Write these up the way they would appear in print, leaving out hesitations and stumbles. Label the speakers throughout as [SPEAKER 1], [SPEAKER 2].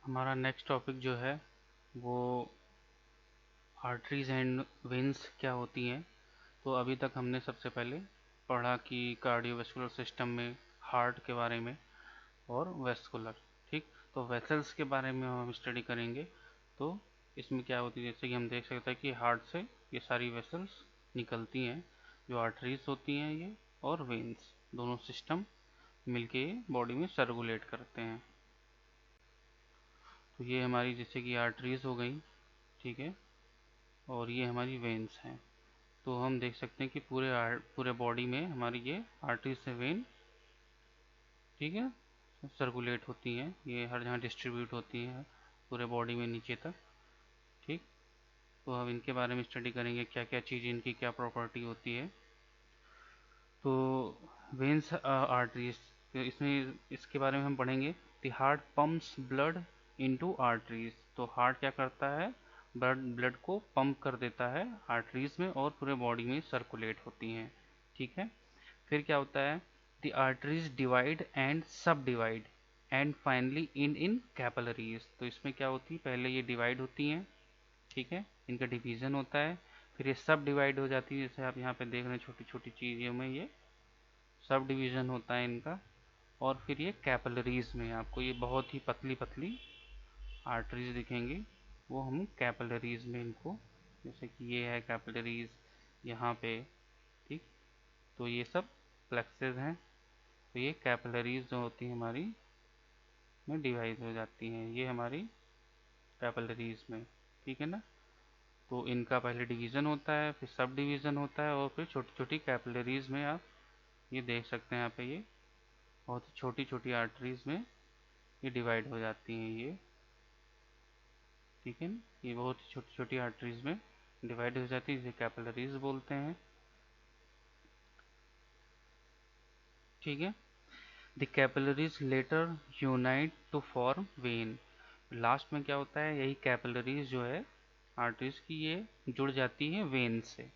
[SPEAKER 1] हमारा next topic जो है वो आर्टरीज एंड वेन्स क्या होती हैं। तो अभी तक हमने सबसे पहले पढ़ा कि कार्डियोवैस्कुलर सिस्टम में हार्ट के बारे में और वेस्कुलर, ठीक। तो वेसल्स के बारे में हम स्टडी करेंगे। तो इसमें क्या होती है, जैसे कि हम देख सकते हैं कि हार्ट से ये सारी वेसल्स निकलती हैं, जो आर्टरीज होती हैं ये, और वेन्स दोनों सिस्टम मिलके बॉडी में सर्कुलेट करते हैं। तो ये हमारी जैसे कि आर्टरीज हो गई, ठीक है, और ये हमारी वेन्स हैं। तो हम देख सकते हैं कि पूरे बॉडी में हमारी ये आर्टरी से वेन, ठीक है, सर्कुलेट होती हैं। ये हर जगह डिस्ट्रीब्यूट होती हैं पूरे बॉडी में नीचे तक, ठीक। तो हम इनके बारे में स्टडी करेंगे, क्या क्या चीज़ इनकी क्या प्रॉपर्टी होती है। तो वेन्स आर्टरीज, तो इसमें इसके बारे में हम पढ़ेंगे। The heart pumps blood into arteries. तो हार्ट क्या करता है, ब्लड को पंप कर देता है आर्टरीज में और पूरे बॉडी में सर्कुलेट होती हैं, ठीक है। फिर क्या होता है, द आर्टरीज डिवाइड एंड सब divide and finally in capillaries. तो इसमें क्या होती है, पहले ये डिवाइड होती हैं, ठीक है, इनका डिवीजन होता है, फिर ये सब डिवाइड हो जाती है। जैसे आप यहाँ पे देख रहे हैं छोटी छोटी चीज़ों में ये सब डिवीजन होता है इनका, और फिर ये कैपिलरीज में आपको ये बहुत ही पतली पतली आर्टरीज दिखेंगी, वो हम कैपिलरीज में इनको, जैसे कि ये है कैपिलरीज यहाँ पे, ठीक। तो ये सब प्लेक्सेस हैं। तो ये कैपिलरीज जो होती है हमारी में डिवाइड हो जाती हैं, ये हमारी कैपिलरीज में, ठीक है ना। तो इनका पहले डिवीज़न होता है, फिर सब डिवीज़न होता है, और फिर छोटी छोटी कैपिलरीज में आप ये देख सकते हैं, यहाँ पे ये बहुत ही छोटी छोटी आर्टरीज में ये डिवाइड हो जाती हैं ये, ठीक है ना। ये बहुत ही छोटी छोटी आर्टरीज में डिवाइड हो जाती है, इसे कैपिलरीज बोलते हैं, ठीक है। The capillaries later unite to form vein. Last में क्या होता है, यही कैपिलरीज जो है आर्टरीज की, ये जुड़ जाती है वेन से।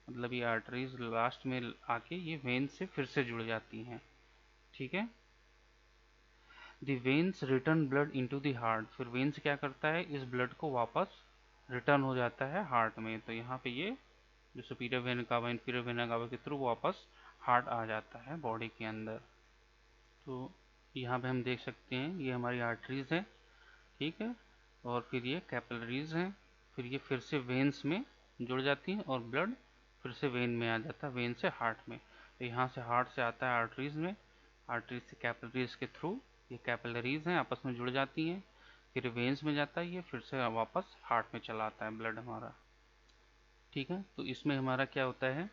[SPEAKER 1] मतलब ये आर्टरीज लास्ट में आके ये वेन से फिर से जुड़ जाती हैं, ठीक है। The veins return blood into the heart. फिर वेन्स क्या करता है, इस ब्लड को वापस रिटर्न हो जाता है हार्ट में। तो यहाँ पे ये जो सुपीरियर वेन कावा इंफीरियर वेन कावा के थ्रू वापस हार्ट आ जाता है बॉडी के अंदर। तो यहाँ पे हम देख सकते हैं ये हमारी आर्टरीज है, ठीक है, और फिर ये कैपिलरीज हैं, फिर ये फिर से वेन्स में जुड़ जाती हैं और ब्लड फिर से वेन में आ जाता है, वेन से हार्ट में। तो यहाँ से हार्ट से आता है आर्टरीज में, आर्टरीज से कैपिलरीज के थ्रू ये कैपिलरीज हैं आपस में जुड़ जाती हैं, फिर वेन्स में जाता है, ये फिर से वापस हार्ट में चला आता है ब्लड हमारा, ठीक है। तो इसमें हमारा क्या होता है,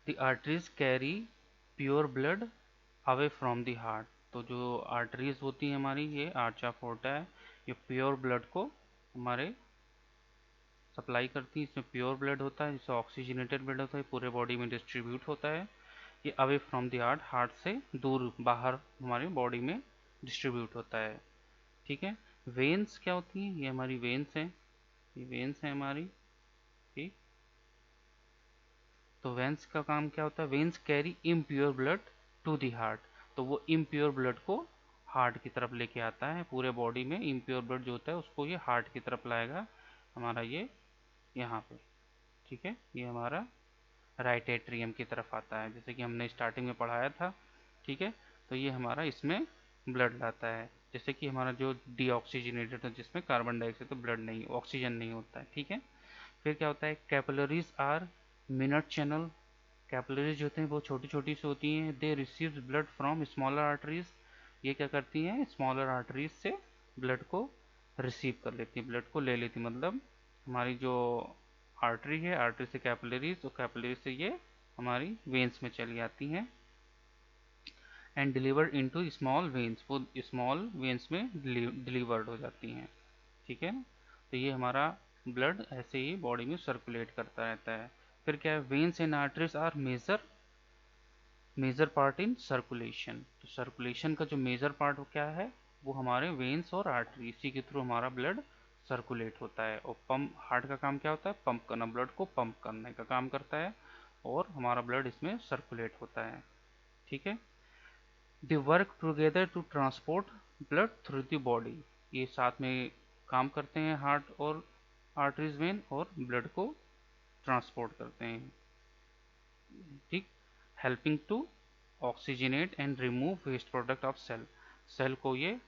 [SPEAKER 1] the arteries carry pure blood away from the heart. तो जो आर्टरीज होती हैं हमारी, ये आर्च ऑफ ओर्टा है, ये प्योर ब्लड को हमारे सप्लाई करती है। इसमें प्योर ब्लड होता है, जिससे ऑक्सीजनेटेड ब्लड होता है, पूरे बॉडी में डिस्ट्रीब्यूट होता है। ये away from the heart, heart से दूर बाहर हमारी बॉडी में डिस्ट्रीब्यूट होता है, ठीक है। वेन्स क्या होती हैं, ये हमारी वेन्स हैं, ये वेन्स हैं हमारी, ठीक। तो वेन्स का काम क्या होता है, veins carry impure blood to the heart. तो वो इम्प्योर ब्लड को हार्ट की तरफ लेके आता है, पूरे बॉडी में इम्प्योर ब्लड जो होता है उसको ये हार्ट की तरफ लाएगा हमारा, ये यहाँ पे, ठीक है। ये हमारा राइट एट्रियम की तरफ आता है, जैसे कि हमने स्टार्टिंग में पढ़ाया था, ठीक है। तो ये हमारा इसमें ब्लड लाता है, जैसे कि हमारा जो डीऑक्सीजनेटेड है, जिसमें कार्बन डाइऑक्साइड तो ब्लड नहीं, ऑक्सीजन नहीं होता है, ठीक है। फिर क्या होता है, capillaries are minute channel. Capillaries होते हैं वो छोटी छोटी सी होती हैं, they receive blood from smaller arteries. ये क्या करती हैं, स्मॉलर आर्टरीज से ब्लड को रिसीव कर लेती हैं, ब्लड को ले लेती, मतलब हमारी जो आर्टरी है, आर्टरी से कैपिलरीज, तो कैपिलरीज से ये हमारी वेन्स में चली आती हैं and delivered into small veins, वो स्मॉल वेन्स में डिलीवर्ड हो जाती हैं, ठीक है। तो ये हमारा ब्लड ऐसे ही बॉडी में सर्कुलेट करता रहता है। फिर क्या है, veins and arteries are major part in circulation. तो सर्कुलेशन का जो मेजर पार्ट क्या है, वो हमारे वेन्स और आर्टरी, इसी के थ्रू हमारा ब्लड सर्कुलेट होता है। और पंप, हार्ट का काम क्या होता है, पंप करना, ब्लड को पंप करने का काम करता है, और हमारा ब्लड इसमें सर्कुलेट होता है, ठीक है। They work together to transport blood through the body. ये साथ में काम करते हैं, हार्ट और आर्टरीज वेन, और ब्लड को ट्रांसपोर्ट करते हैं, ठीक। Helping to oxygenate and remove waste product of cell, cell को ये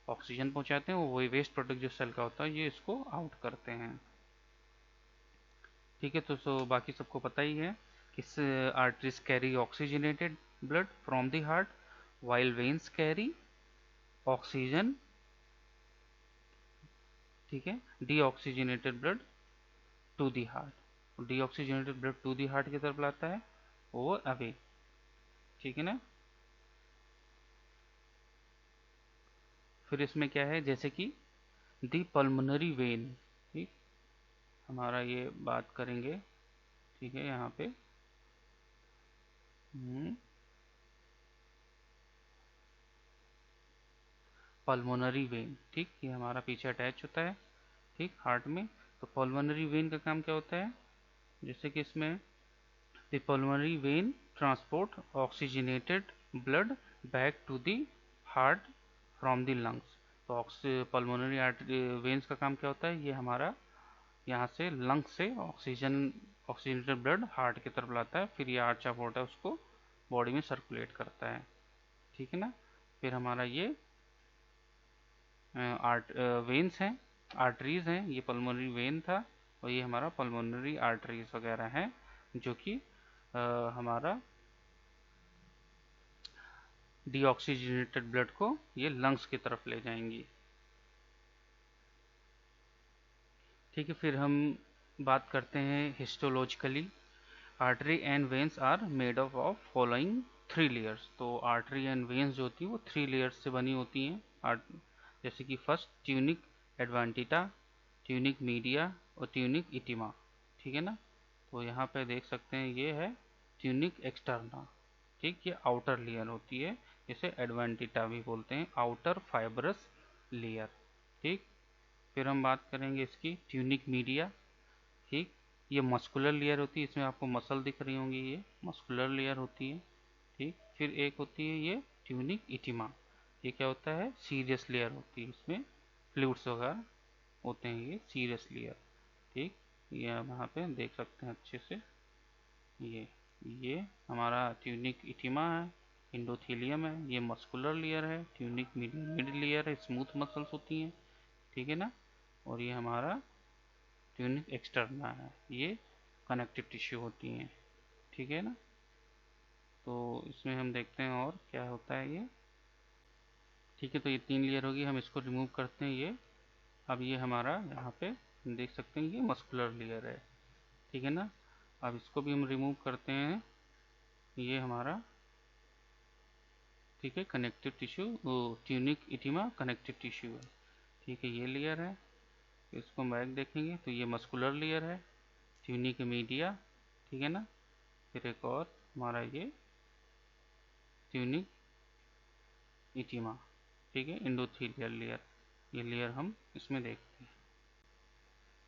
[SPEAKER 1] ऑक्सीजन पहुंचाते हैं, वही वेस्ट प्रोडक्ट जो सेल का होता है ये इसको आउट करते हैं, ठीक है। तो बाकी सबको पता ही है कि arteries carry oxygenated blood from the heart while veins carry oxygen, ठीक है, deoxygenated blood to the heart, deoxygenated blood to the heart की तरफ लाता है, ओवर अवे, ठीक है ना। फिर इसमें क्या है, जैसे कि दी पल्मोनरी वेन, ठीक, हमारा ये बात करेंगे, ठीक है, यहाँ पे पल्मोनरी वेन, ठीक, ये हमारा पीछे अटैच होता है, ठीक, हार्ट में। तो पल्मोनरी वेन का काम क्या होता है, जैसे कि इसमें the pulmonary vein transport oxygenated blood back to the heart from the lungs. तो पल्मोनरी वेन्स का काम क्या होता है, ये हमारा यहाँ से लंग्स से ऑक्सीजनेटेड ब्लड हार्ट की तरफ लाता है, फिर ये आर्च ऑफ वाटर उसको बॉडी में सर्कुलेट करता है, ठीक है ना। फिर हमारा ये वेन्स हैं, आर्टरीज हैं, ये पल्मोनरी वेन था, और ये हमारा पल्मोनरी आर्टरीज वगैरह हैं, जो कि हमारा डीऑक्सीजनेटेड ब्लड को ये लंग्स की तरफ ले जाएंगी, ठीक है। फिर हम बात करते हैं histologically, artery and veins are made of following three layers. तो आर्टरी एंड वेन्स जो होती है वो थ्री लेयर्स से बनी होती हैं, जैसे कि फर्स्ट ट्यूनिक एडवांटिटा, ट्यूनिक मीडिया और ट्यूनिक इटिमा, ठीक है ना। तो यहाँ पे देख सकते हैं ये है ट्यूनिक एक्सटर्ना, ठीक, ये आउटर लेयर होती है, इसे एडवांटिटा भी बोलते हैं, आउटर फाइब्रस लेयर, ठीक। फिर हम बात करेंगे इसकी ट्यूनिक मीडिया, ठीक, ये मस्कुलर लेयर होती है, इसमें आपको मसल दिख रही होंगी, ये मस्कुलर लेयर होती है, ठीक। फिर एक होती है ये ट्यूनिक इटिमा, ये क्या होता है, सीरियस लेयर होती है, इसमें फ्लूइड्स वगैरह होते हैं, ये सीरियस लेयर, ठीक। ये आप यहाँ पे देख सकते हैं अच्छे से, ये ये हमारा ट्यूनिक इटिमा है, इंडोथीलियम है, ये मस्कुलर लेयर है, ट्यूनिक मिड लेयर है, स्मूथ मसल्स होती हैं, ठीक है ना। और ये हमारा ट्यूनिक एक्सटर्ना है, ये कनेक्टिव टिश्यू होती हैं, ठीक है ना। तो इसमें हम देखते हैं और क्या होता है ये, ठीक है। तो ये तीन लेयर होगी, हम इसको रिमूव करते हैं ये, अब ये हमारा यहाँ पे देख सकते हैं ये मस्कुलर लेयर है, ठीक है ना। अब इसको भी हम रिमूव करते हैं, ये हमारा, ठीक है, कनेक्टिव टिश्यू, वो ट्यूनिक इटिमा कनेक्टिव टिश्यू है, ठीक है, ये लेयर है। इसको हम बैक देखेंगे तो ये मस्कुलर लेयर है, ट्यूनिक मीडिया, ठीक है ना। फिर एक और हमारा ये ट्यूनिक इटिमा, ठीक है, इंडोथीलियल लेयर, ये लेयर हम इसमें देखते हैं,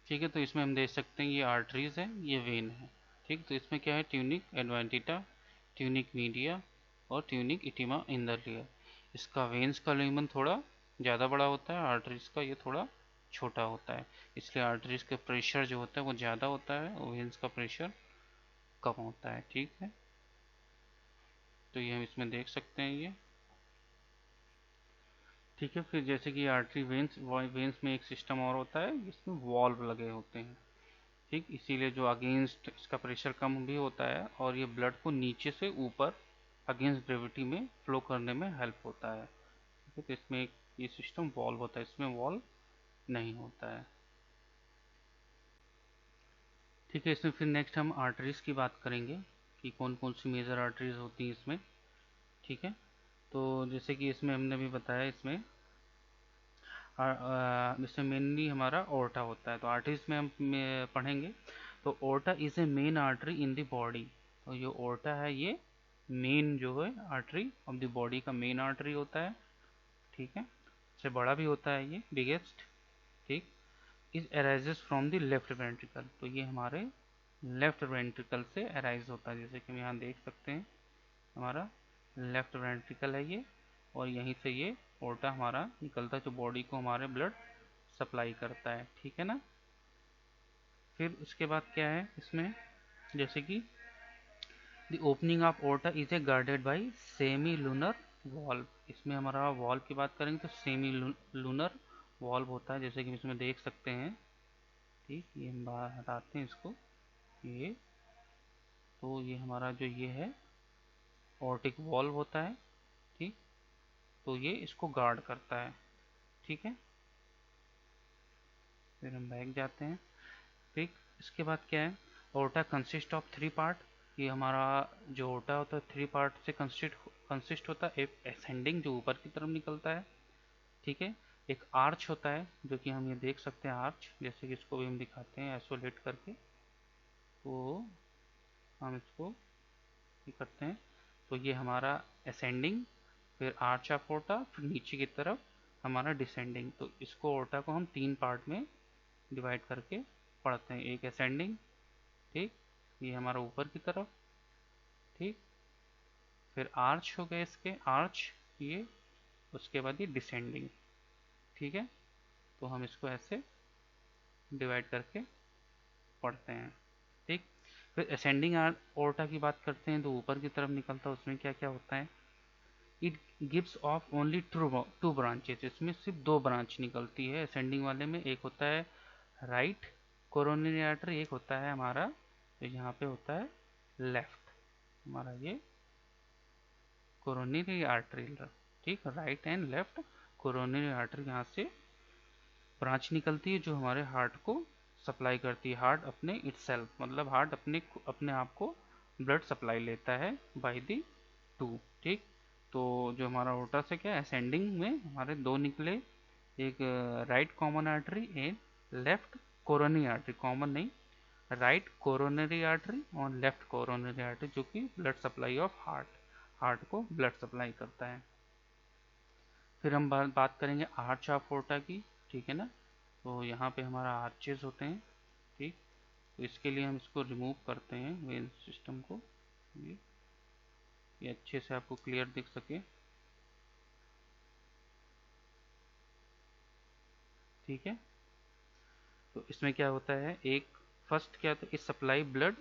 [SPEAKER 1] ठीक है। तो इसमें हम देख सकते हैं ये आर्टरीज है, ये वेन है, ठीक। तो इसमें क्या है, ट्यूनिक एडवांटिटा, ट्यूनिक मीडिया और ट्यूनिक इटिमा इन द लेयर। इसका वेन्स का लेमन थोड़ा ज़्यादा बड़ा होता है, आर्टरीज का ये थोड़ा छोटा होता है, इसलिए आर्टरीज का प्रेशर जो होता है वो ज़्यादा होता है और वेन्स का प्रेशर कम होता है, ठीक है। तो ये हम इसमें देख सकते हैं ये, ठीक है। फिर जैसे कि आर्टरी वेन्स, वेन्स में एक सिस्टम और होता है, इसमें वॉल्व लगे होते हैं, ठीक, इसीलिए जो अगेंस्ट इसका प्रेशर कम भी होता है और ये ब्लड को नीचे से ऊपर अगेंस्ट ग्रेविटी में फ्लो करने में हेल्प होता है, ठीक है। तो इसमें एक ये सिस्टम वॉल्व होता है, इसमें वॉल्व नहीं होता है, ठीक है। इसमें फिर नेक्स्ट हम आर्टरीज की बात करेंगे कि कौन कौन सी मेजर आर्टरीज होती हैं इसमें, ठीक है। तो जैसे कि इसमें हमने भी बताया, इसमें इसमें मेनली हमारा ओर्टा होता है, तो आर्टरीज में हम पढ़ेंगे। तो aorta is a main artery in the body, तो ये ओर्टा है, ये मेन जो है आर्टरी ऑफ द बॉडी का मेन आर्टरी होता है, ठीक है। इससे बड़ा भी होता है ये, बिगेस्ट, ठीक। Is arises from the left ventricle, तो ये हमारे लेफ्ट वेंट्रिकल से अराइज होता है, जैसे कि हम यहाँ देख सकते हैं, हमारा लेफ्ट वेंट्रिकल है ये, और यहीं से ये ओर्टा हमारा निकलता है जो बॉडी को हमारे ब्लड सप्लाई करता है, ठीक है ना। फिर उसके बाद क्या है इसमें, जैसे कि the opening of aorta is a guarded by semi lunar valve. इसमें हमारा वॉल्व की बात करेंगे तो सेमी लूनर वॉल्व होता है, जैसे कि इसमें देख सकते हैं। ठीक, ये हम बाहर हटाते हैं इसको। ये तो ये हमारा जो ये है ऑर्टिक वॉल्व होता है। ठीक, तो ये इसको गार्ड करता है, ठीक है। फिर हम बैक जाते हैं। ठीक, इसके बाद क्या है, ओर्टा कंसिस्ट ऑफ 3 पार्ट। ये हमारा जो ओर्टा होता है 3 पार्ट से कंसिस्ट होता है। एक असेंडिंग जो ऊपर की तरफ निकलता है, ठीक है। एक आर्च होता है जो कि हम ये देख सकते हैं आर्च, जैसे कि इसको भी हम दिखाते हैं आइसोलेट करके। तो हम इसको ये करते हैं, तो ये हमारा असेंडिंग, फिर आर्च ऑफ ओर्टा, फिर नीचे की तरफ हमारा डिसेंडिंग। तो इसको ओर्टा को हम 3 पार्ट में डिवाइड करके पढ़ते हैं। एक असेंडिंग, ठीक, ये हमारा ऊपर की तरफ, ठीक, फिर आर्च हो गए इसके आर्च ये, उसके बाद ये डिसेंडिंग, ठीक है। तो हम इसको ऐसे डिवाइड करके पढ़ते हैं, ठीक। फिर असेंडिंग ओर्टा की बात करते हैं तो ऊपर की तरफ निकलता है, उसमें क्या क्या होता है। It gives off only two branches. इसमें सिर्फ 2 ब्रांच निकलती है असेंडिंग वाले में। एक होता है राइट कोरोनरी आर्टरी, एक होता है हमारा जो यहाँ पे होता है लेफ्ट, हमारा ये कोरोनरी आर्टरी, ठीक। Right and left coronary artery यहाँ से ब्रांच निकलती है जो हमारे हार्ट को सप्लाई करती है। हार्ट अपने इटसेल्फ, मतलब हार्ट अपने आप को ब्लड सप्लाई लेता है बाय दी टू, ठीक। तो जो हमारा ओर्टा से क्या असेंडिंग में हमारे 2 निकले, एक right common artery and left coronary artery, common नहीं, राइट कोरोनरी आर्टरी और लेफ्ट कोरोनरी आर्टरी, जो कि ब्लड सप्लाई ऑफ हार्ट को ब्लड सप्लाई करता है। फिर हम बात करेंगे आर्च ऑफ ओर्टा की, ठीक है ना। तो यहाँ पे हमारा आर्चेस होते हैं, ठीक। तो इसके लिए हम इसको रिमूव करते हैं वेन सिस्टम को, ये अच्छे से आपको क्लियर दिख सके, ठीक है। तो इसमें क्या होता है, एक फर्स्ट क्या होता है, इस supply blood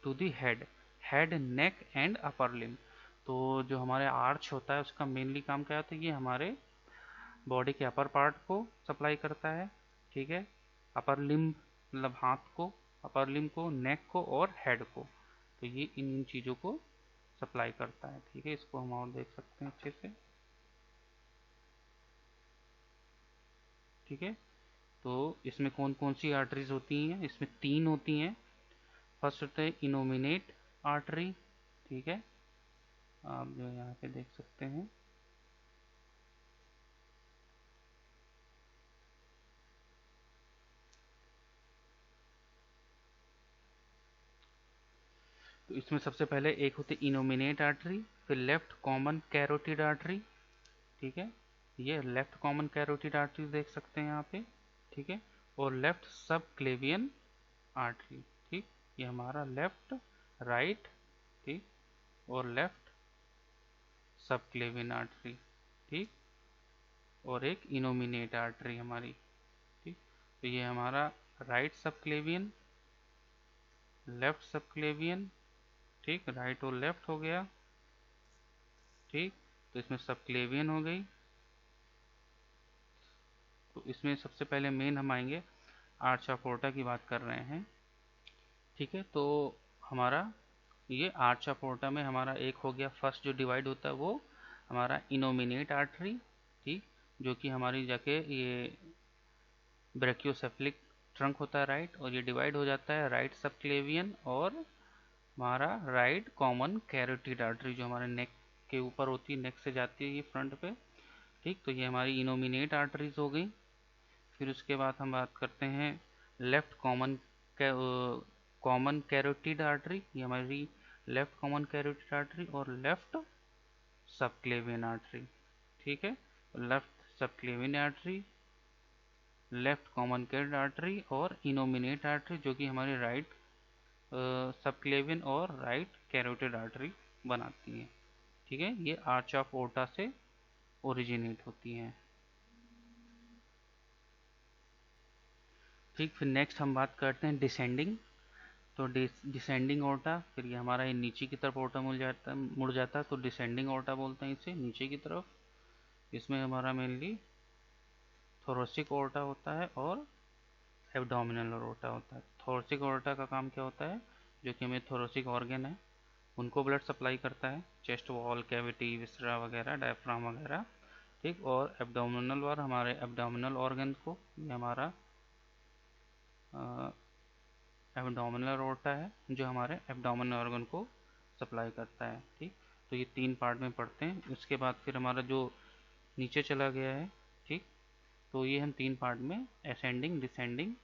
[SPEAKER 1] to the head neck and upper limb. तो जो हमारे आर्च होता है उसका मेनली काम क्या होता है, ये हमारे बॉडी के अपर पार्ट को सप्लाई करता है, ठीक है। अपर लिम्ब मतलब हाथ को, अपर लिम्ब को, नेक को और हेड को। तो ये इन चीज़ों को सप्लाई करता है, ठीक है। इसको हम और देख सकते हैं अच्छे से, ठीक है। तो इसमें कौन कौन सी आर्टरीज होती हैं, इसमें 3 होती हैं। फर्स्ट होता है इनोमिनेट आर्टरी, ठीक है, आप जो यहाँ पे देख सकते हैं। तो इसमें सबसे पहले एक होती है इनोमिनेट आर्टरी, फिर लेफ्ट कॉमन कैरोटिड आर्टरी, ठीक है। ये लेफ्ट कॉमन कैरोटिड आर्टरी देख सकते हैं यहाँ पे, ठीक है। और लेफ्ट सब क्लेवियन आर्टरी, ठीक। ये हमारा लेफ्ट राइट, ठीक, और लेफ्ट सब क्लेवियन आर्टरी, ठीक। और एक इनोमिनेट आर्टरी हमारी, ठीक। तो ये हमारा राइट सब क्लेवियन, लेफ्ट सब क्लेवियन, ठीक, राइट और लेफ्ट हो गया, ठीक। तो इसमें सब क्लेवियन हो गई। तो इसमें सबसे पहले मेन हम आएंगे आर्च ऑफ ओर्टा की बात कर रहे हैं, ठीक है। तो हमारा ये आर्च ऑफ ओर्टा में हमारा एक हो गया, फर्स्ट जो डिवाइड होता है वो हमारा इनोमिनेट आर्टरी, ठीक, जो कि हमारी जाके ये ब्रेकियोसेफलिक ट्रंक होता है राइट, और ये डिवाइड हो जाता है राइट सब क्लेवियन और हमारा राइट कॉमन कैरोटिड आर्टरी, जो हमारे नेक के ऊपर होती है, नेक से जाती है ये फ्रंट पे, ठीक। तो ये हमारी इनोमिनेट आर्टरीज हो गई। फिर उसके बाद हम बात करते हैं लेफ्ट कॉमन कैरोटिड आर्टरी, ये हमारी लेफ्ट कॉमन कैरोटिड आर्टरी और लेफ्ट सबक्लेवियन आर्टरी, ठीक है। Left subclavian artery, left common carotid artery और इनोमिनेट आर्टरी, जो कि हमारी राइट सबक्लेवियन और राइट कैरोटिड आर्टरी बनाती है, ठीक है। ये आर्च ऑफ ओर्टा से ओरिजिनेट होती हैं। ठीक, फिर नेक्स्ट हम बात करते हैं डिसेंडिंग। तो डिसेंडिंग ओर्टा, फिर ये हमारा ये नीचे की तरफ ओर्टा मुड़ जाता है, तो डिसेंडिंग ओर्टा बोलते हैं इसे, नीचे की तरफ। इसमें हमारा मेनली थोरेसिक ओर्टा होता है और एब्डोमिनल ओर्टा होता है। थोरेसिक ओर्टा का काम क्या होता है, जो कि हमें थोरेसिक ऑर्गन है उनको ब्लड सप्लाई करता है, चेस्ट वॉल कैविटी, विसरा वगैरह, डायफ्राम वगैरह। ठीक, और एब्डोमिनल वार हमारे एब्डोमिनल ऑर्गन को, ये हमारा एब्डोमिनल ओर्टा है जो हमारे एब्डोमिनल ऑर्गन को सप्लाई करता है। ठीक, तो ये 3 पार्ट में पढ़ते हैं। उसके बाद फिर हमारा जो नीचे चला गया है, ठीक, तो ये हम 3 पार्ट में असेंडिंग, डिसेंडिंग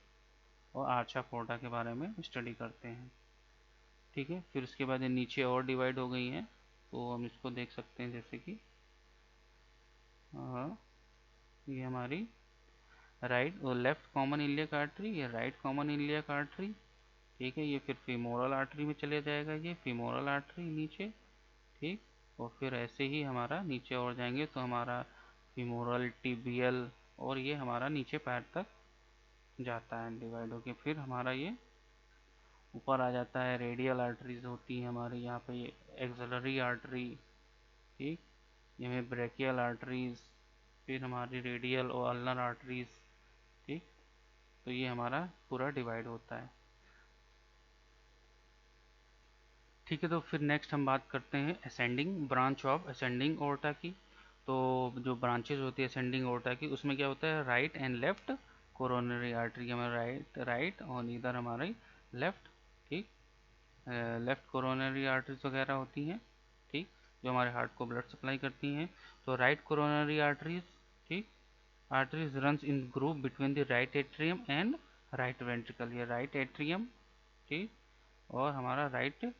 [SPEAKER 1] और आर्च ऑफ ओर्टा के बारे में स्टडी करते हैं। ठीक है, फिर उसके बाद ये नीचे और डिवाइड हो गई हैं, तो हम इसको देख सकते हैं, जैसे कि ये हमारी राइट और लेफ्ट कॉमन इलियक आर्टरी, ये राइट कॉमन इलियक आर्टरी। ठीक है, ये फिर फीमोरल आर्टरी में चले जाएगा, ये फीमोरल आर्टरी नीचे। ठीक, और फिर ऐसे ही हमारा नीचे और जाएंगे तो हमारा फीमोरल, टिबियल, और ये हमारा नीचे पैर तक जाता है डिवाइड होके। फिर हमारा ये ऊपर आ जाता है, रेडियल आर्टरीज होती हैं हमारे यहाँ पे, ये एक्सिलरी आर्टरी। ठीक, ये में ब्रेकियल आर्टरीज, फिर हमारी रेडियल और अल्नर आर्टरीज। ठीक, तो ये हमारा पूरा डिवाइड होता है। ठीक है, तो फिर नेक्स्ट हम बात करते हैं ascending branch of ascending aorta की। तो जो ब्रांचेज होती है असेंडिंग ओर्टा की, उसमें क्या होता है, right and left coronary artery, हमारे राइट राइट और इधर हमारे लेफ्ट। ठीक, लेफ्ट कोरोनरी आर्टरीज वगैरह होती हैं। ठीक, जो हमारे हार्ट को ब्लड सप्लाई करती हैं। तो राइट कोरोनरी आर्टरीज, ठीक, arteries runs in group between the right atrium and right ventricle, ये राइट एट्रियम, ठीक, और हमारा राइट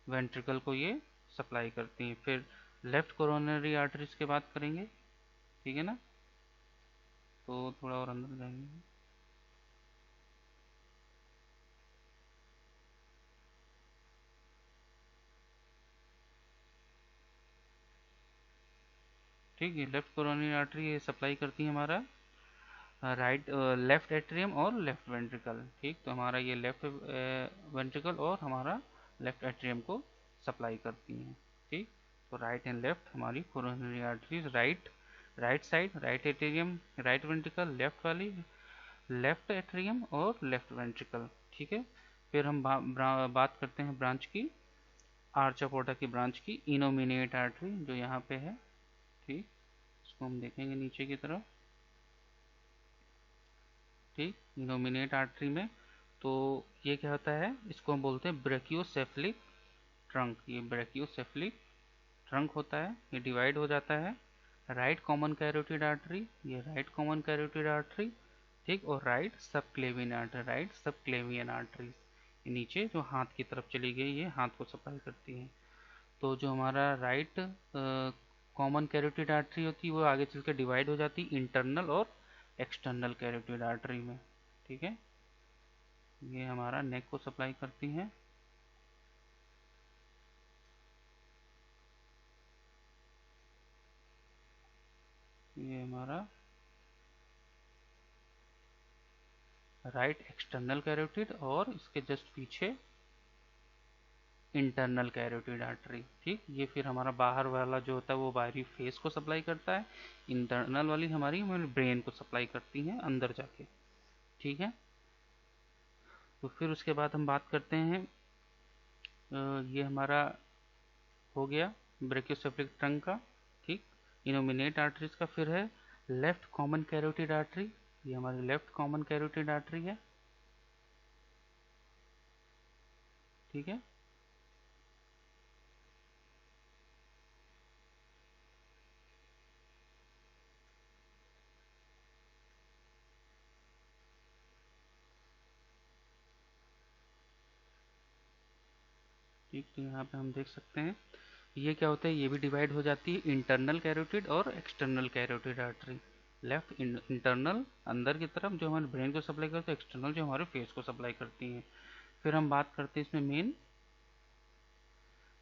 [SPEAKER 1] वेंट्रिकल को ये सप्लाई करती हैं। फिर लेफ्ट कोरोनरी आर्टरीज की बात करेंगे, ठीक है ना, तो थोड़ा और अंदर जाएंगे। ठीक है, लेफ्ट कोरोनरी आर्टरी ये सप्लाई करती है हमारा राइट लेफ्ट एट्रियम और लेफ्ट वेंट्रिकल। ठीक, तो हमारा ये लेफ्ट वेंट्रिकल और हमारा लेफ्ट एट्रियम को सप्लाई करती हैं। ठीक, तो राइट एंड लेफ्ट हमारी coronary arteries, right right side right atrium, right ventricle, left वाली लेफ्ट एट्रियम और लेफ्ट वेंट्रिकल। ठीक है, फिर हम बात करते हैं ब्रांच की, आर्च ऑफ ओर्टा की ब्रांच की, इनोमिनेट आर्टरी जो यहाँ पे है। ठीक, इसको हम देखेंगे नीचे की तरफ। ठीक, इनोमिनेट आर्टरी में तो ये क्या होता है, इसको हम बोलते हैं ब्रेकियोसेफलिक ट्रंक। ये ब्रेकियोसेफलिक ट्रंक होता है, ये डिवाइड हो जाता है राइट कॉमन कैरोटिड आर्टरी, ये राइट कॉमन कैरोटिड आर्टरी, ठीक, और right subclavian artery, right subclavian artery नीचे जो हाथ की तरफ चली गई, ये हाथ को सप्लाई करती है। तो जो हमारा राइट कॉमन कैरोटिड आर्टरी होती है वो आगे चल के डिवाइड हो जाती है इंटरनल और एक्सटर्नल कैरोटिड आर्टरी में। ठीक है, ये हमारा नेक को सप्लाई करती है। ये हमारा राइट एक्सटर्नल कैरोटिड और इसके जस्ट पीछे इंटरनल कैरोटिड आर्टरी। ठीक, ये फिर हमारा बाहर वाला जो होता है वो बाहरी फेस को सप्लाई करता है, इंटरनल वाली हमारी ब्रेन को सप्लाई करती है अंदर जाके। ठीक है, तो फिर उसके बाद हम बात करते हैं ये हमारा हो गया ब्रेकियोसेफलिक ट्रंक का। ठीक, इनोमिनेट आर्टरीज का फिर है लेफ्ट कॉमन कैरोटिड आर्टरी, ये हमारी लेफ्ट कॉमन कैरोटिड आर्टरी है। ठीक है, ठीक, तो यहाँ पे हम देख सकते हैं ये क्या होता है, ये भी डिवाइड हो जाती है इंटरनल कैरोटिड और external carotid artery. Left internal अंदर की तरफ जो हमारे ब्रेन को सप्लाई करते हैं, एक्सटर्नल जो हमारे फेस को सप्लाई करती हैं। फिर हम बात करते हैं इसमें मेन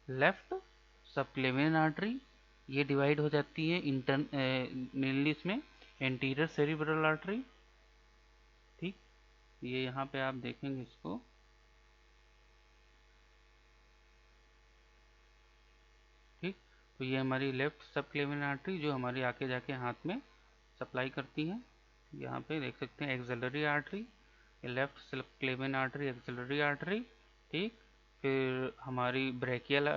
[SPEAKER 1] लेफ्ट सबक्लेवियन आर्टरी, ये डिवाइड हो जाती है मेनली इसमें एंटीरियर सेरिब्रल आर्टरी। ठीक, ये यहाँ पे आप देखेंगे इसको। ठीक, तो ये हमारी लेफ्ट सबक्लेवियन आर्टरी जो हमारी आके जाके हाथ में सप्लाई करती है। यहाँ पे देख सकते हैं axillary artery, left subclavian artery, axillary artery. ठीक, फिर हमारी ब्रेकियल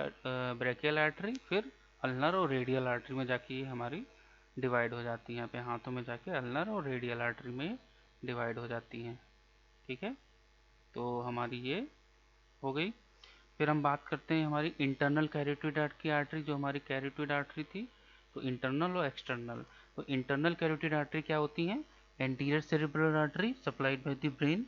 [SPEAKER 1] आर्टरी, फिर अल्नर और रेडियल आर्टरी में जाके ये हमारी डिवाइड हो जाती है। यहाँ पे हाथों में जाके अल्नर और रेडियल आर्टरी में डिवाइड हो जाती हैं। ठीक है, तो हमारी ये हो गई। फिर हम बात करते हैं हमारी इंटरनल कैरोटिड की आर्टरी, जो हमारी कैरोटिड आर्टरी थी। तो इंटरनल और एक्सटर्नल। तो इंटरनल कैरोटिड आर्टरी क्या होती हैं? Anterior cerebral artery supplied by the brain,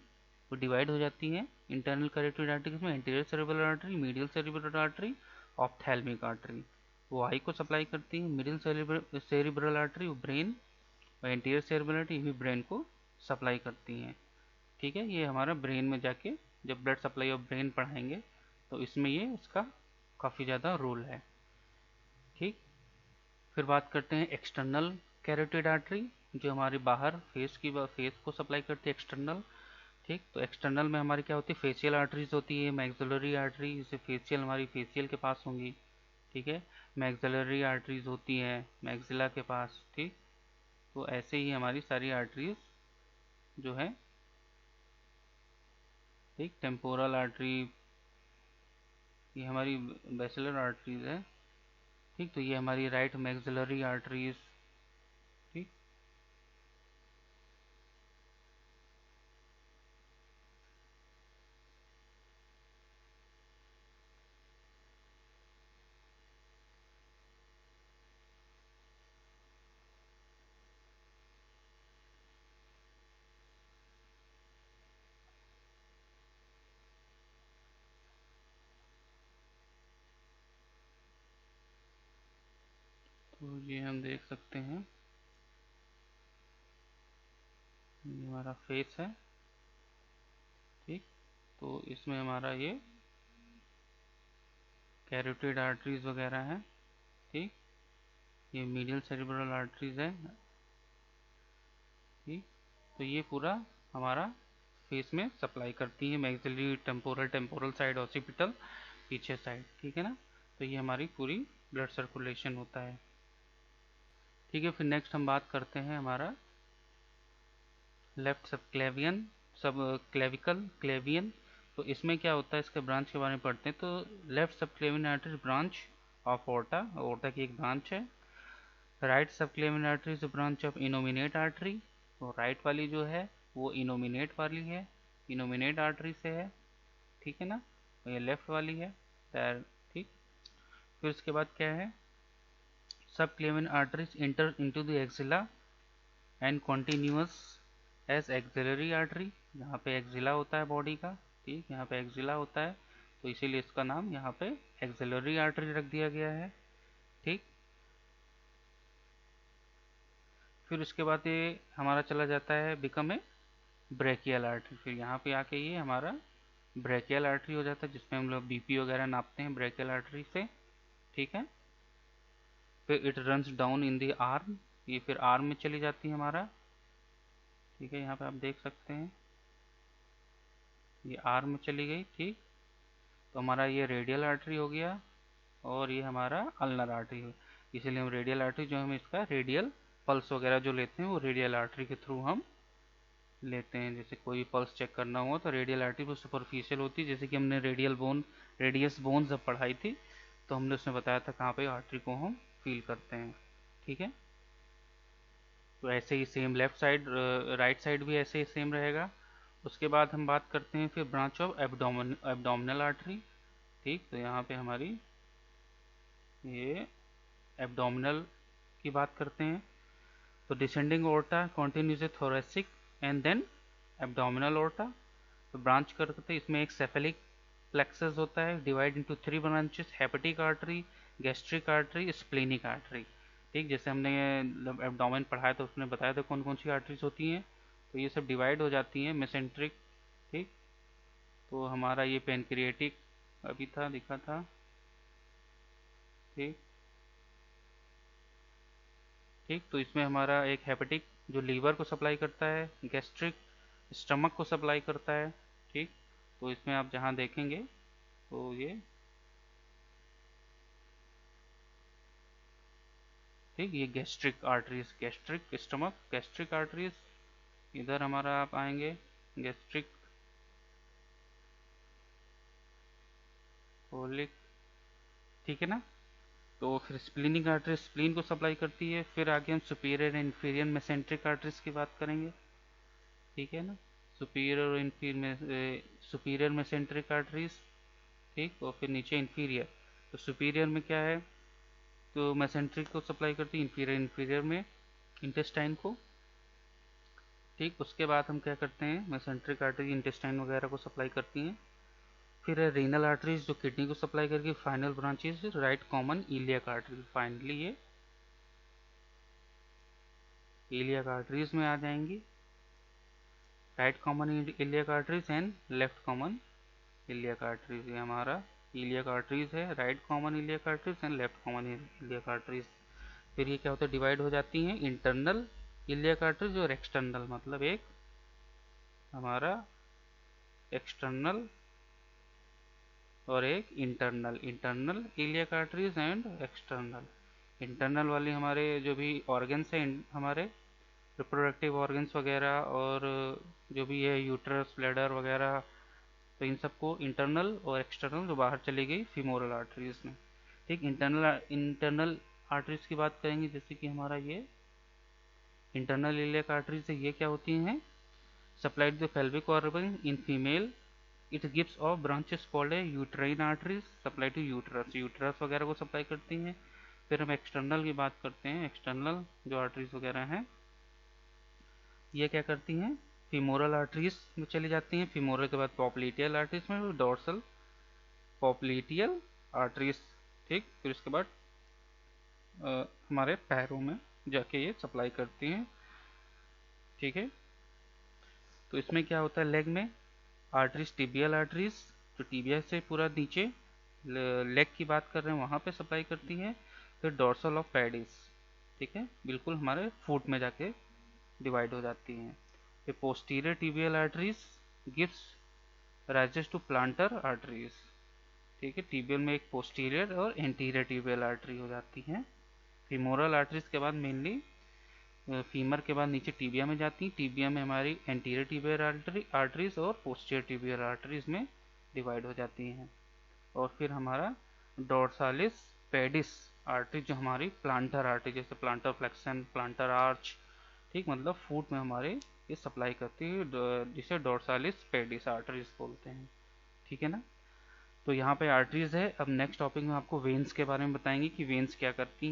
[SPEAKER 1] वो डिवाइड हो जाती है। इंटरनल कैरोटिड आर्टरी में anterior cerebral artery, medial cerebral artery, ophthalmic artery वो आई को सप्लाई करती है। मिडिल सेरिब्रल आर्टरी वो ब्रेन, और एंटीरियर सेरिब्रल आर्टरी भी ब्रेन को सप्लाई करती हैं। ठीक है, ये हमारा ब्रेन में जाके जब ब्लड सप्लाई ऑफ ब्रेन पढ़ाएंगे तो इसमें ये इसका काफ़ी ज़्यादा रोल है। ठीक, फिर बात करते हैं एक्सटर्नल कैरोटिड आर्टरी, जो हमारे बाहर फेस को सप्लाई करती है, एक्सटर्नल। ठीक, तो एक्सटर्नल में हमारी क्या होती है? फेशियल आर्टरीज होती है, मैक्सिलरी आर्टरी, जैसे फेशियल हमारी फेशियल के पास होंगी। ठीक है, मैक्सिलरी आर्टरीज होती है मैक्सिला के पास। ठीक, तो ऐसे ही हमारी सारी आर्टरीज जो है। ठीक, टेम्पोरल आर्टरी ये हमारी बेसिलर आर्टरीज है। ठीक, तो ये हमारी राइट मैक्सिलरी आर्टरीज। ठीक, तो ये हम देख सकते हैं, ये हमारा फेस है। ठीक, तो इसमें हमारा ये कैरोटिड आर्टरीज वगैरह है। ठीक, ये मीडियल सेरिब्रल आर्टरीज है। ठीक, तो ये पूरा हमारा फेस में सप्लाई करती है, maxillary, temporal, temporal side, occipital, पीछे साइड। ठीक है ना, तो ये हमारी पूरी ब्लड सर्कुलेशन होता है। ठीक है, फिर नेक्स्ट हम बात करते हैं हमारा लेफ्ट सब क्लेवियन, सब क्लेविकल, क्लेवियन। तो इसमें क्या होता है, इसके ब्रांच के बारे में पढ़ते हैं। तो लेफ्ट सब क्लेवियन artery branch of aorta, aorta की एक ब्रांच है। राइट सब क्लेवियन artery is branch of innominate artery, तो राइट वाली जो है वो इनोमिनेट वाली है, इनोमिनेट आर्टरी से है। ठीक है ना, और ये लेफ्ट वाली है। ठीक, फिर उसके बाद क्या है, subclavian arteries enter into the axilla and continuous as axillary artery. यहाँ पे एक्सिला होता है बॉडी का। ठीक, यहाँ पे एक्सिला होता है, तो इसीलिए इसका नाम यहाँ पे एक्सिलरी आर्टरी रख दिया गया है। ठीक, फिर उसके बाद ये हमारा चला जाता है बिकम ए ब्रेकियल आर्टरी। फिर यहाँ पे आके ये हमारा ब्रेकियल आर्टरी हो जाता है, जिसमें हम लोग बीपी वगैरह नापते हैं ब्रेकियल आर्टरी से। ठीक है, फिर it runs down in the arm, ये फिर आर्म में चली जाती है हमारा। ठीक है, यहाँ पे आप देख सकते हैं ये आर्म में चली गई। ठीक, तो हमारा ये रेडियल आर्टरी हो गया, और ये हमारा अल्नर आर्टरी है। इसीलिए हम रेडियल आर्टरी जो हम इसका रेडियल पल्स वगैरह जो लेते हैं वो रेडियल आर्टरी के थ्रू हम लेते हैं। जैसे कोई पल्स चेक करना हुआ तो रेडियल आर्टरी वो सुपरफिशियल होती है, जैसे कि हमने रेडियस बोन जब पढ़ाई थी तो हमने उसमें बताया था कहाँ पे आर्टरी को हम फील करते हैं। ठीक है, तो ऐसे ही same left side, right side भी ऐसे ही सेम रहेगा। उसके बाद हम बात करते हैं फिर ब्रांच ऑफ एब्डोमिनल आर्टरी। ठीक, तो यहाँ पे हमारी ये एब्डोमिनल की बात करते हैं। तो descending aorta continues thoracic and then abdominal aorta. तो ब्रांच करते इसमें एक सेफेलिक प्लेक्सस होता है, divide into 3 branches, hepatic artery, gastric artery, splenic artery. ठीक, जैसे हमने एब्डोमेन पढ़ाया तो उसने बताया था कौन कौन सी आर्टरीज होती हैं। तो ये सब डिवाइड हो जाती हैं मेसेंट्रिक। ठीक, तो हमारा ये पेनक्रिएटिक अभी था दिखा था। ठीक, ठीक, तो इसमें हमारा एक हेपेटिक जो लीवर को सप्लाई करता है, गैस्ट्रिक स्टमक को सप्लाई करता है। ठीक, तो इसमें आप जहाँ देखेंगे तो ये ठीक, ये gastric arteries, gastric stomach, gastric arteries. इधर हमारा आप आएंगे गैस्ट्रिक कोलिक, ठीक है ना। तो फिर स्प्लीनिक आर्टरी स्प्लीन को सप्लाई करती है। फिर आगे हम superior and inferior mesenteric arteries की बात करेंगे, ठीक है ना। सुपीरियर और इंफीरियर, सुपीरियर मेसेंट्रिक आर्टरीज, ठीक, और फिर नीचे इंफीरियर। तो सुपीरियर में क्या है, तो मेसेंट्रिक को सप्लाई करती है, इंफीरियर इंफीरियर में इंटेस्टाइन को। ठीक, उसके बाद हम क्या करते हैं, मेसेंट्रिक आर्टरी इंटेस्टाइन वगैरह को सप्लाई करती हैं। फिर है रीनल आर्टरीज जो किडनी को सप्लाई करके final branches right common iliac artery, finally ये इलियक आर्टरीज में आ जाएंगी। Right common iliac arteries and left common iliac arteries, ये हमारा इलियक आर्टरीज है, right common iliac arteries and left common iliac arteries. फिर ये क्या होता है, डिवाइड हो जाती हैं इंटरनल इलियक आर्टरीज और एक्सटर्नल, मतलब एक हमारा एक्सटर्नल और एक internal, internal iliac arteries and external. Internal वाली हमारे जो भी ऑर्गन्स हैं हमारे रिप्रोडक्टिव ऑर्गन्स वगैरह और जो भी है यूट्रस ब्लैडर वगैरह, तो इन सबको इंटरनल और एक्सटर्नल जो बाहर चली गई फीमोरल आर्टरीज में। ठीक, इंटरनल इंटरनल आर्टरीज की बात करेंगे, जैसे कि हमारा ये इंटरनल इलियक आर्टरीज है, ये क्या होती हैं, supplied the pelvic organ in female, it gives off branches called a uterine arteries supply to uterus, uterus वगैरह को सप्लाई करती हैं। फिर हम एक्सटर्नल की बात करते हैं, एक्सटर्नल जो आर्टरीज वगैरह हैं ये क्या करती हैं, फीमोरल आर्टरीज में चली जाती हैं। फीमोरल के बाद पॉप्लिटियल आर्टरीज में, डोर्सल पॉप्लिटियल आर्टरीज। ठीक, फिर उसके बाद हमारे पैरों में जाके ये सप्लाई करती हैं। ठीक है, तो इसमें क्या होता है, लेग में आर्टरीज टिबियल आर्टरीज जो टिबिया से पूरा नीचे लेग की बात कर रहे हैं वहाँ पे सप्लाई करती है। फिर डोर्सल ऑफ पैडिस, ठीक है, बिल्कुल हमारे फुट में जाके डिवाइड हो जाती हैं। फिर posterior tibial arteries gives rises to plantar arteries, ठीक है, टिबियल में एक पोस्टीरियर और एंटीरियर टिबियल आर्टरी हो जाती हैं। फीमोरल आर्टरीज के बाद मेनली फीमर के बाद नीचे टीबिया में जाती हैं। टीबिया में हमारी एंटीरियर टिबियल आर्टरीज और पोस्टीरियर टिबियल आर्टरीज में डिवाइड हो जाती हैं। और फिर हमारा डोर्सालिस पेडिस आर्टरी जो हमारी प्लांटर आर्टरी, जैसे प्लांटर फ्लेक्शन, प्लांटर आर्च, ठीक, मतलब फुट में हमारे ये सप्लाई करती है, जिसे डोर्सालिस पेडिस आर्टरीज बोलते हैं। ठीक है ना, तो यहाँ पे आर्टरीज है। अब नेक्स्ट टॉपिक में आपको वेन्स के बारे में बताएंगे कि वेन्स क्या करती हैं।